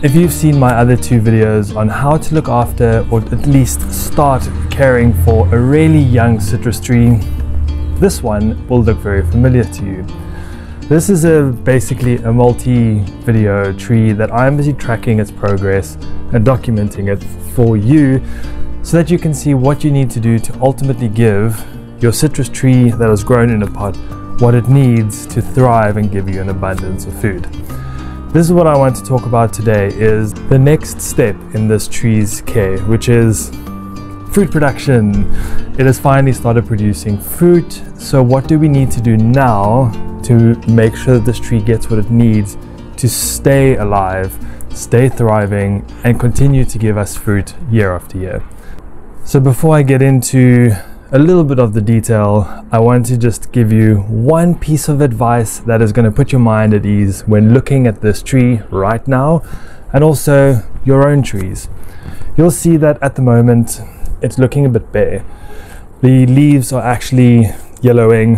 If you've seen my other two videos on how to look after or at least start caring for a really young citrus tree, this one will look very familiar to you. This is basically a multi-video tree that I'm busy tracking its progress and documenting it for you so that you can see what you need to do to ultimately give your citrus tree that was grown in a pot what it needs to thrive and give you an abundance of food. This is what I want to talk about today, is the next step in this tree's care, which is fruit production. It has finally started producing fruit. So what do we need to do now to make sure that this tree gets what it needs to stay alive, stay thriving, and continue to give us fruit year after year? So before I get into a little bit of the detail, I want to just give you one piece of advice that is going to put your mind at ease when looking at this tree right now, and also your own trees. You'll see that at the moment it's looking a bit bare. The leaves are actually yellowing,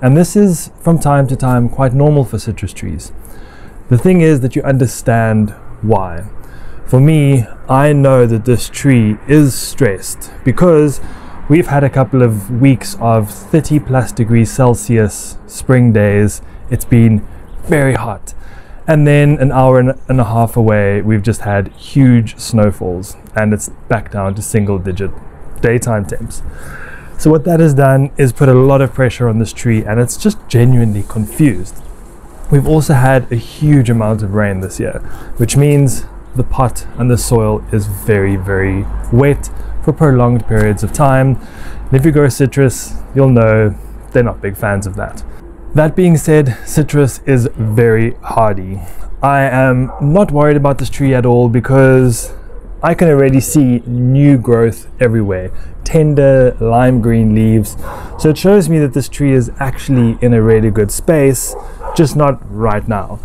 and this is from time to time quite normal for citrus trees. The thing is that you understand why. For me, I know that this tree is stressed because we've had a couple of weeks of 30+ degrees Celsius spring days. It's been very hot. And then an hour and a half away, we've just had huge snowfalls, and it's back down to single-digit daytime temps. So what that has done is put a lot of pressure on this tree, and it's just genuinely confused. We've also had a huge amount of rain this year, which means the pot and the soil is very, very wet for prolonged periods of time. And if you grow citrus, you'll know they're not big fans of that. That being said, citrus is very hardy. I am not worried about this tree at all because I can already see new growth everywhere. Tender lime green leaves. So it shows me that this tree is actually in a really good space, just not right now.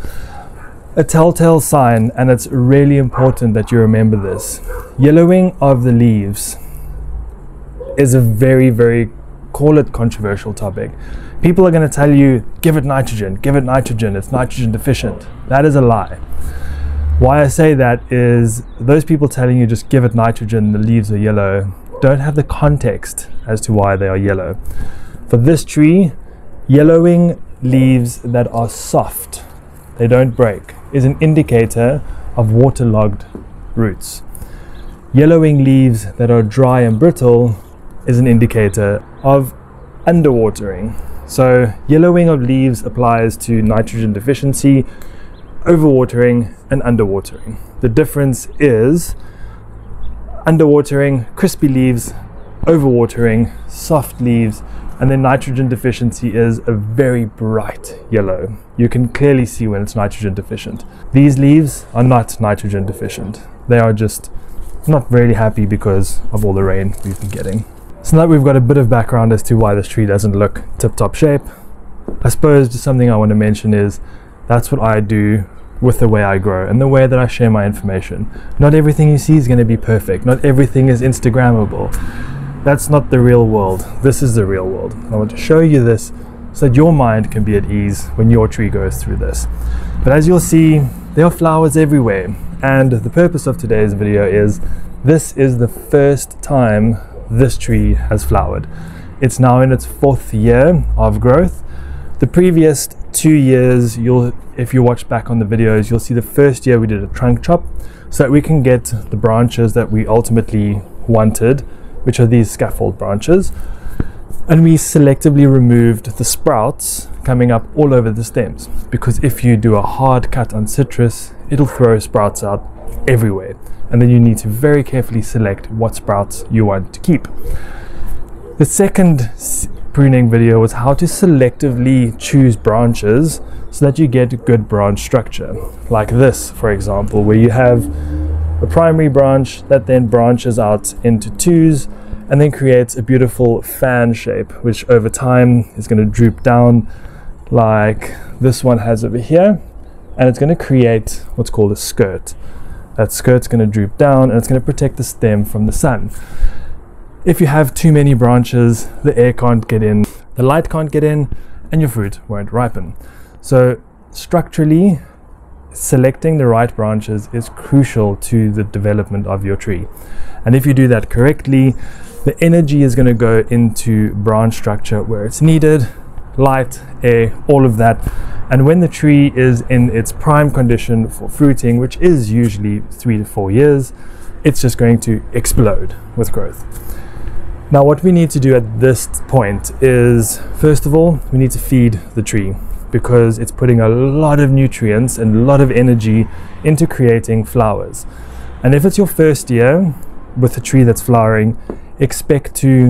A telltale sign, and it's really important that you remember this, yellowing of the leaves is a very, very, call it controversial topic. People are going to tell you, give it nitrogen, it's nitrogen deficient. That is a lie. Why I say that is those people telling you just give it nitrogen, the leaves are yellow, don't have the context as to why they are yellow. For this tree, yellowing leaves that are soft, they don't break, is an indicator of waterlogged roots. Yellowing leaves that are dry and brittle is an indicator of underwatering. So yellowing of leaves applies to nitrogen deficiency, overwatering, and underwatering. The difference is underwatering, crispy leaves, overwatering, soft leaves, and then nitrogen deficiency is a very bright yellow. You can clearly see when it's nitrogen deficient. These leaves are not nitrogen deficient. They are just not really happy because of all the rain we've been getting. So now that we've got a bit of background as to why this tree doesn't look tip-top shape, I suppose just something I want to mention is that's what I do with the way I grow and the way that I share my information. Not everything you see is going to be perfect. Not everything is Instagrammable. That's not the real world. This is the real world. I want to show you this so that your mind can be at ease when your tree goes through this. But as you'll see, there are flowers everywhere. And the purpose of today's video is, this is the first time this tree has flowered. It's now in its 4th year of growth. The previous 2 years, if you watch back on the videos, you'll see the first year we did a trunk chop so that we can get the branches that we ultimately wanted, which are these scaffold branches, and we selectively removed the sprouts coming up all over the stems, because if you do a hard cut on citrus, it'll throw sprouts out everywhere, and then you need to very carefully select what sprouts you want to keep. The second pruning video was how to selectively choose branches so that you get good branch structure, like this for example, where you have a primary branch that then branches out into twos and then creates a beautiful fan shape, which over time is going to droop down like this one has over here, and it's going to create what's called a skirt. That skirt's going to droop down and it's going to protect the stem from the sun. If you have too many branches, the air can't get in, the light can't get in, and your fruit won't ripen. So structurally, selecting the right branches is crucial to the development of your tree. And if you do that correctly, the energy is going to go into branch structure where it's needed, light, air, all of that. And when the tree is in its prime condition for fruiting, which is usually 3 to 4 years, it's just going to explode with growth. Now what we need to do at this point is, first of all, we need to feed the tree, because it's putting a lot of nutrients and a lot of energy into creating flowers. And if it's your first year with a tree that's flowering, expect to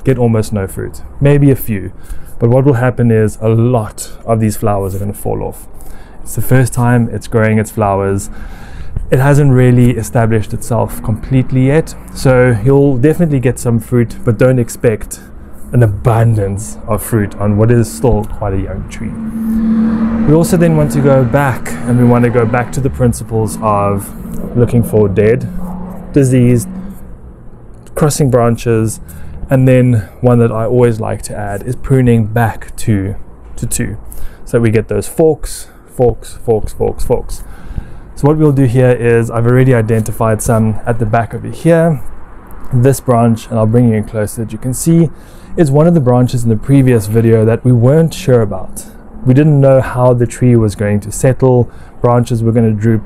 get almost no fruit, maybe a few. But what will happen is a lot of these flowers are going to fall off. It's the first time it's growing its flowers. It hasn't really established itself completely yet. So you'll definitely get some fruit, but don't expect an abundance of fruit on what is still quite a young tree. We also then want to go back, and we want to go back to the principles of looking for dead, diseased, crossing branches, and then one that I always like to add is pruning back to 2. So we get those forks. So what we'll do here is, I've already identified some at the back over here. This branch, and I'll bring you in close so that you can see, is one of the branches in the previous video that we weren't sure about. We didn't know how the tree was going to settle, branches were going to droop.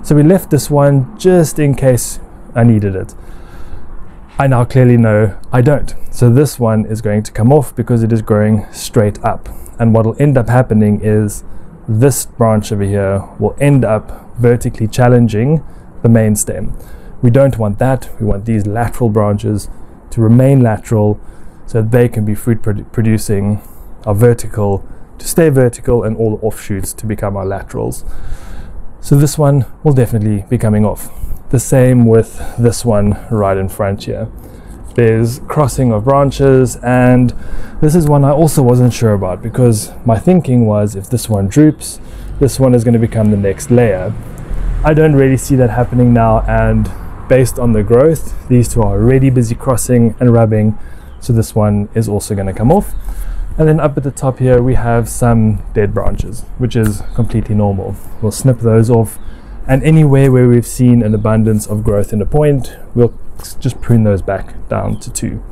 So we left this one just in case I needed it. I now clearly know I don't. So this one is going to come off because it is growing straight up. And what will end up happening is this branch over here will end up vertically challenging the main stem. We don't want that. We want these lateral branches to remain lateral so they can be fruit producing, our vertical to stay vertical, and all the offshoots to become our laterals. So this one will definitely be coming off. The same with this one right in front here. There's crossing of branches, and this is one I also wasn't sure about, because my thinking was if this one droops, this one is going to become the next layer. I don't really see that happening now, and based on the growth, these two are already busy crossing and rubbing, so this one is also going to come off. And then up at the top here we have some dead branches, which is completely normal. We'll snip those off, and anywhere where we've seen an abundance of growth in a point, we'll just prune those back down to 2.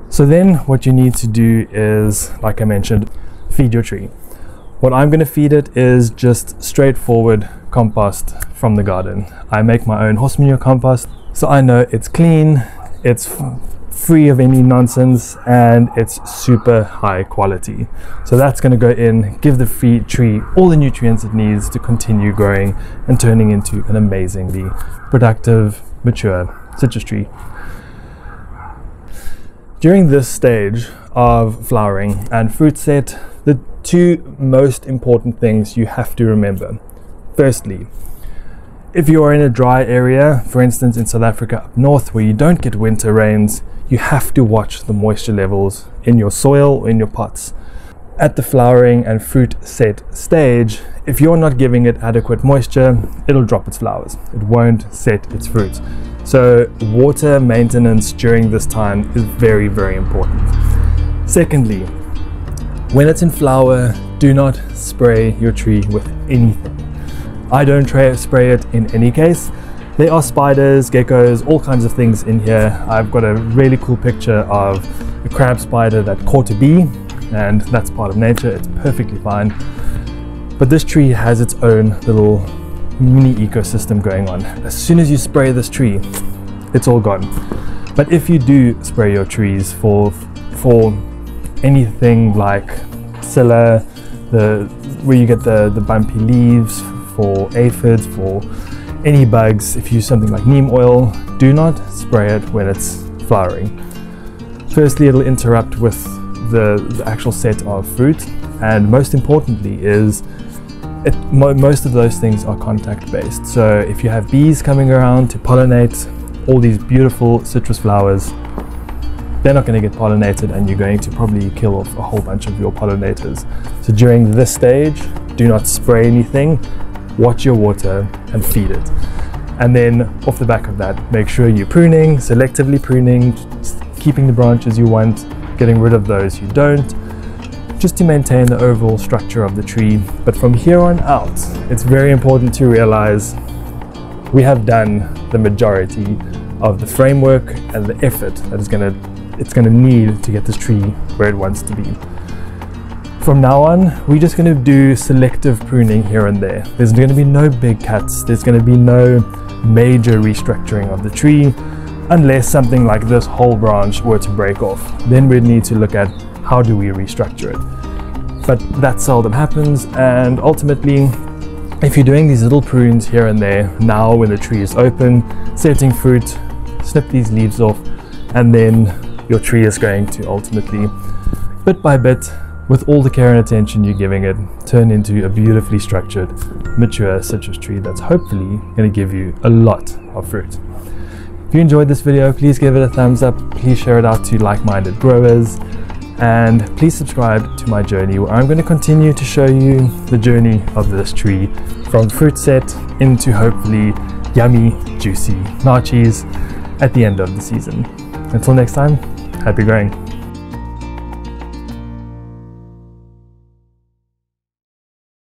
So then what you need to do is, like I mentioned, feed your tree. What I'm going to feed it is just straightforward compost from the garden. I make my own horse manure compost, so I know it's clean, it's free of any nonsense, and it's super high quality. So that's going to go in, give the tree all the nutrients it needs to continue growing and turning into an amazingly productive, mature citrus tree. During this stage of flowering and fruit set, the 2 most important things you have to remember. Firstly, if you are in a dry area, for instance in South Africa up north where you don't get winter rains, you have to watch the moisture levels in your soil or in your pots. At the flowering and fruit set stage, if you're not giving it adequate moisture, it'll drop its flowers. It won't set its fruit. So water maintenance during this time is very, very important. Secondly, when it's in flower, do not spray your tree with anything. I don't spray it in any case. There are spiders, geckos, all kinds of things in here. I've got a really cool picture of a crab spider that caught a bee, and that's part of nature. It's perfectly fine. But this tree has its own little mini ecosystem going on. As soon as you spray this tree, it's all gone. But if you do spray your trees for anything like scilla, where you get the bumpy leaves, for aphids, for any bugs, if you use something like neem oil, do not spray it when it's flowering. Firstly, it'll interrupt with the actual set of fruit, and most importantly is most of those things are contact based. So if you have bees coming around to pollinate all these beautiful citrus flowers, they're not going to get pollinated, and you're going to probably kill off a whole bunch of your pollinators. So during this stage, do not spray anything, watch your water and feed it. And then off the back of that, make sure you're pruning, selectively pruning, keeping the branches you want, getting rid of those you don't. just to maintain the overall structure of the tree. But from here on out, it's very important to realize we have done the majority of the framework and the effort that it's gonna need to get this tree where it wants to be. From now on, we're just going to do selective pruning here and there. There's going to be no big cuts. There's going to be no major restructuring of the tree unless something like this whole branch were to break off. Then we'd need to look at how do we restructure it. But that seldom happens, and ultimately, if you're doing these little prunes here and there, now when the tree is open, setting fruit, snip these leaves off, and then your tree is going to ultimately, bit by bit, with all the care and attention you're giving it, turn into a beautifully structured, mature citrus tree that's hopefully going to give you a lot of fruit. If you enjoyed this video, please give it a thumbs up, please share it out to like-minded growers, and please subscribe to my journey where I'm going to continue to show you the journey of this tree from fruit set into hopefully yummy, juicy naartjies at the end of the season. Until next time, happy growing.